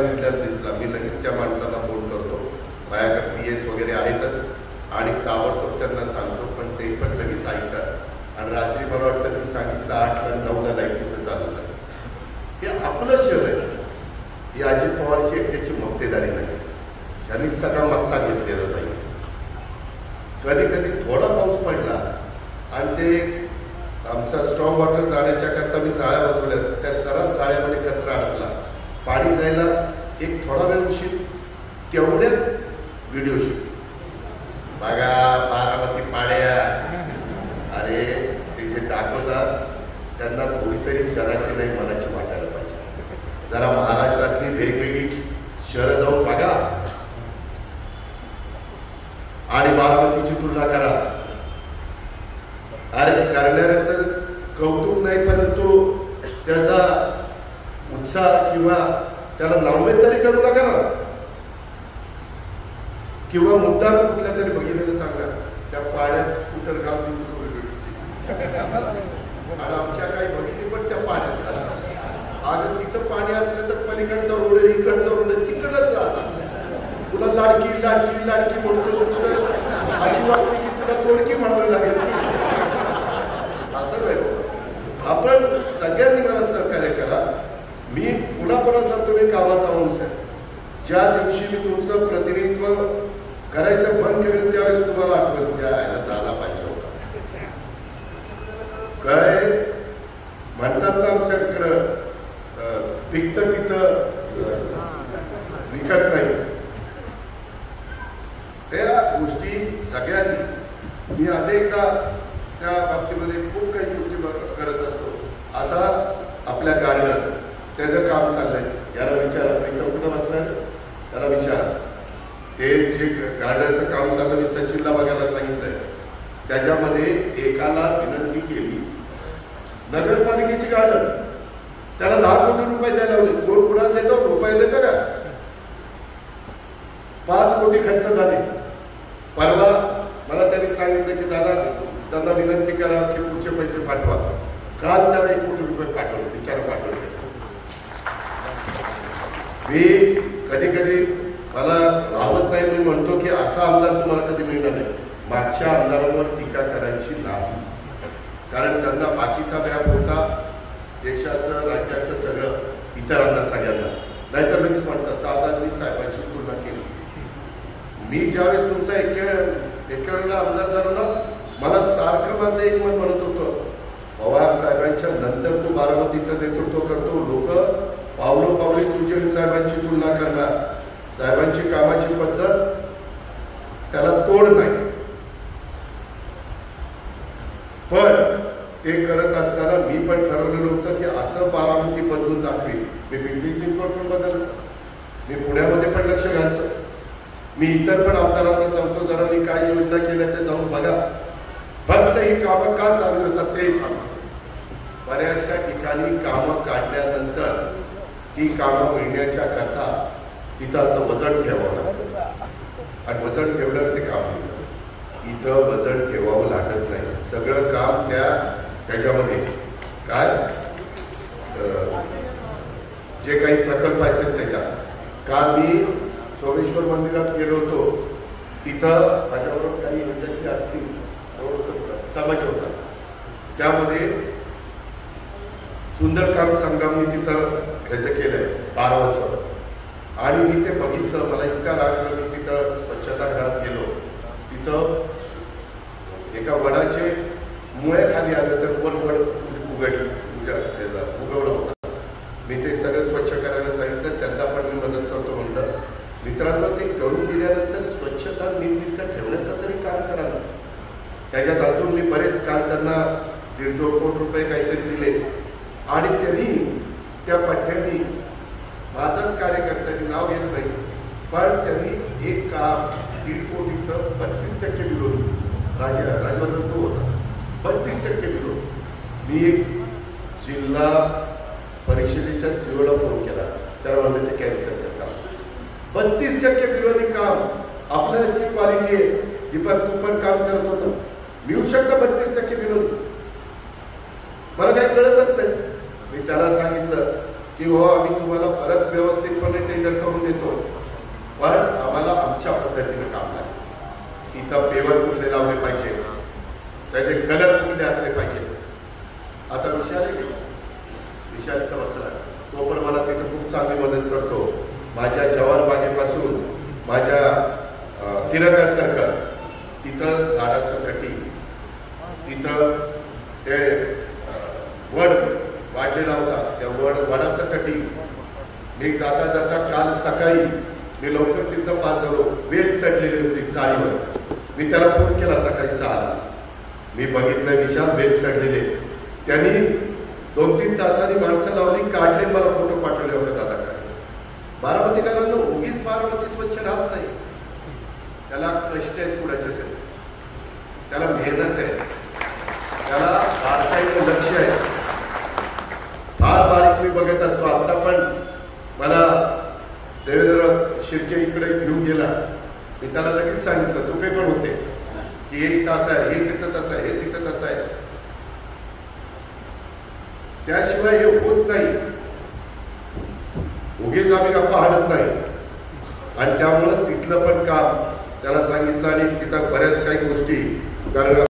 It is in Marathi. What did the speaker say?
जिल्ह्यात दिसला, मी लगेच त्या माणसाला फोन करतो. माझ्याकडे PS वगैरे आहेतच आणि ताबडतोब त्यांना सांगतो, पण ते पण लगेच ऐकतात आणि रात्री मला वाटतं की सांगितलं 8ला 9ला लाईट तिथं चालू झाली. हे आपलं शहर आहे. ही अजित पवारची एकट्याची मक्तेदारी नाही, त्यांनी सगळा मक्ता घेतलेला नाही. कधी कधी थोडा पाऊस पडला आणि ते आमचा स्ट्रॉंग वॉटर जाण्याच्या करता मी जाळ्या बसवल्या, त्या जरा जाळ्यामध्ये कचरा अडकला, पाणी जायला एक थोडा वेळ उशीर, तेवढ्यात व्हिडिओ शूट. बघा बारामती पाड्या, अरे ते जे दाखवतात त्यांना थोडीतरी शहराची नाही मनाची वाटायला पाहिजे. जरा महाराष्ट्रातली वेगवेगळी शहरं जाऊन बघा आणि बारामतीची तुलना करा. अरे करणाऱ्याचं कौतुक नाही, परंतु त्याचा उत्साह किंवा त्याला नावमेद तरी करू नका ना. किंवा मुद्दा कुठल्या तरी बघितलं सांगा, त्या पाण्यात स्कूटर घालून आणि आमच्या काही भगिनी पण त्या पाण्यात. अगं तिथं पाणी असलं तर पलीकडचा रोड आहे, इकडचा रोड आहे, तिकडच जाणार. तुला लाडकी लाडकी लाडकी म्हणतो, अशी वाटते की तुला तोडकी म्हणावी लागेल. असं नाही. आपण सगळ्यांनी मला सहकार्य करा. मी पुन्हा सांगतो, मी गावाचा अंश आहे. ज्या दिवशी मी तुमचं प्रतिनिधित्व करायचं बंद करेल त्यावेळेस तुम्हाला आठवण झाला पाहिजे होता. काय म्हणतात ना आमच्याकडं, पिकतं तिथं विकत नाही. त्या गोष्टी सगळ्यांनी, मी अनेकदा त्या बाबतीमध्ये खूप काही गोष्टी करत असतो. आता आपल्या गार्डन त्याचं काम चाललंय, याला विचारा, प्रिंटर कुठं बसलाय त्याला विचारा. ते जे गार्डनचं काम चाललं मी सचिनला बघायला सांगितलंय. त्याच्यामध्ये एकाला विनंती केली, नगरपालिकेची गार्डन, त्याला 10 कोटी रुपये द्यायला लावले. 2 कुणाला देतो, रुपये देतो का? 5 कोटी खर्च झाले. परवा मला त्यांनी सांगितलं की दादा त्यांना विनंती करा की पुढचे पैसे पाठवा. काल त्याला 1 कोटी रुपये पाठवले, विचार पाठवले. मी कधी कधी मला राहत नाही, मी म्हणतो की असा आमदार तुम्हाला कधी मिळणार नाही. मागच्या आमदारांवर टीका करायची नाही, कारण त्यांना बाकीचा व्याप होता, देशाचं राज्याचं सगळं, इतरांना सगळ्यांना. नाहीतर लगेच म्हणतात दादांनी साहेबांची तुलना केली. मी ज्यावेळेस तुमचा एकेवेळेला आमदार झालो ना, मला सारखं माझं एक मत म्हणत होतं, पवार साहेबांच्या नंतर तू बारामतीचं नेतृत्व करतो, लोक पावलोपावली तुझे साहेबांची तुलना करणार. साहेबांची कामाची पद्धत त्याला तोड नाही, पण ते करत असताना मी पण ठरवलेलं होतं की असं बारामती बदलून दाखवी. मी पिंपरी चिंचवड पण बदलतो, मी पुण्यामध्ये पण लक्ष घालतो. मी इतर पण आमदारांना सांगतो, जरा मी काय योजना केल्या ते जाऊन बघा. फक्त ही कामं का चालू होतात ते सांगा. बऱ्याचशा ठिकाणी कामं काढल्यानंतर ती कामं मिळण्याच्या करता तिथं असं वजन ठेवावं लागतं आणि वजन ठेवल्यावर ते काम मिळतं. इथं वजन ठेवावं लागत नाही. सगळं काम त्याच्यामध्ये काय जे काही प्रकल्प असतील त्याच्यात. काल मी सोमेश्वर मंदिरात गेलो होतो, तिथं माझ्याबरोबर काही विद्यार्थी असतील, समाज होता. त्यामध्ये सुंदर काम संग्रामनी तिथं ह्याचं केलंय 12 वर्ष. आणि मी ते बघितलं, मला इतका लागलं. मी तिथं स्वच्छतागृहात गेलो, तिथं एका वडाचे मुळे खाली आलं तर वर वड उगवलं होतं. मी ते सगळं स्वच्छ करायला सांगितलं, त्यांना पण मी मदत करतो म्हणलं. मित्रांनो, ते करून दिल्यानंतर स्वच्छता नीटनेटकं ठेवण्याचं तरी काम करा ना. त्याच्या हातून मी बरेच काल त्यांना 1.5-2 कोटी रुपये काहीतरी दिले आणि त्यांनी त्या पठ्ठ्यानी माझाच कार्यकर्त्यांनी नाव घेत नाही, पण त्यांनी एक काम 1.5 कोटीचं 32% दिलं. राजवर्धन तो होता, 32% दिलो. मी एक जिल्हा परिषदेच्या सीओला फोन केला, त्याला म्हणलं ते कॅन्सल करतात. 32% बिलोनी काम. आपल्याची क्वालिटी आहे. दीपक तू पण काम करत होता, मिळू शकतं 32% बिलो. मला काही कळतच नाही. मी त्याला सांगितलं की हो आम्ही तुम्हाला परत व्यवस्थितपणे टेंडर तिथं पेवर कुठले लावले पाहिजे, त्याचे कलर कुठले असले पाहिजे. आता विशाल इथं बसला, तो पण मला तिथं खूप चांगली मदत करतो. माझ्या जवाहर बागेपासून माझ्या तिरंगा सर्कल तिथं झाडाचं कटिंग, तिथं ते वड वाढलेला होता, त्या वडाचं कटिंग. मी जाता जाता काल सकाळी मी लवकर तिथं पास झालो, वेल चढलेली होती चाळीवर. मी त्याला फोन केला सकाळी 6ला. मी बघितलं विशाल वेल चढलेले. त्यांनी 2-3 तासांनी माणसं लावली, काढले, मला फोटो पाठवले होते दादा. बारामतीकरांना उगीच बारामती स्वच्छ राहत नाही, त्याला कष्ट आहेत कुणाचे तरी, त्याला मेहनत आहे, त्याला बारकाईचं लक्ष आहे. फार बारीक मी बघत असतो. आता पण मला देवेंद्र शिर्के इकडे घेऊन गेला, मी त्याला लगेच सांगितलं, तुपे पण होते की हे इथं असं आहे, हे तिथं तसं आहे, हे तिथं तसं आहे. त्याशिवाय हे होत नाही. उगीच आम्ही गप्पा हाणत नाही. आणि त्यामुळं तिथलं पण काम त्याला सांगितलं आणि तिथं बऱ्याच काही गोष्टी कारण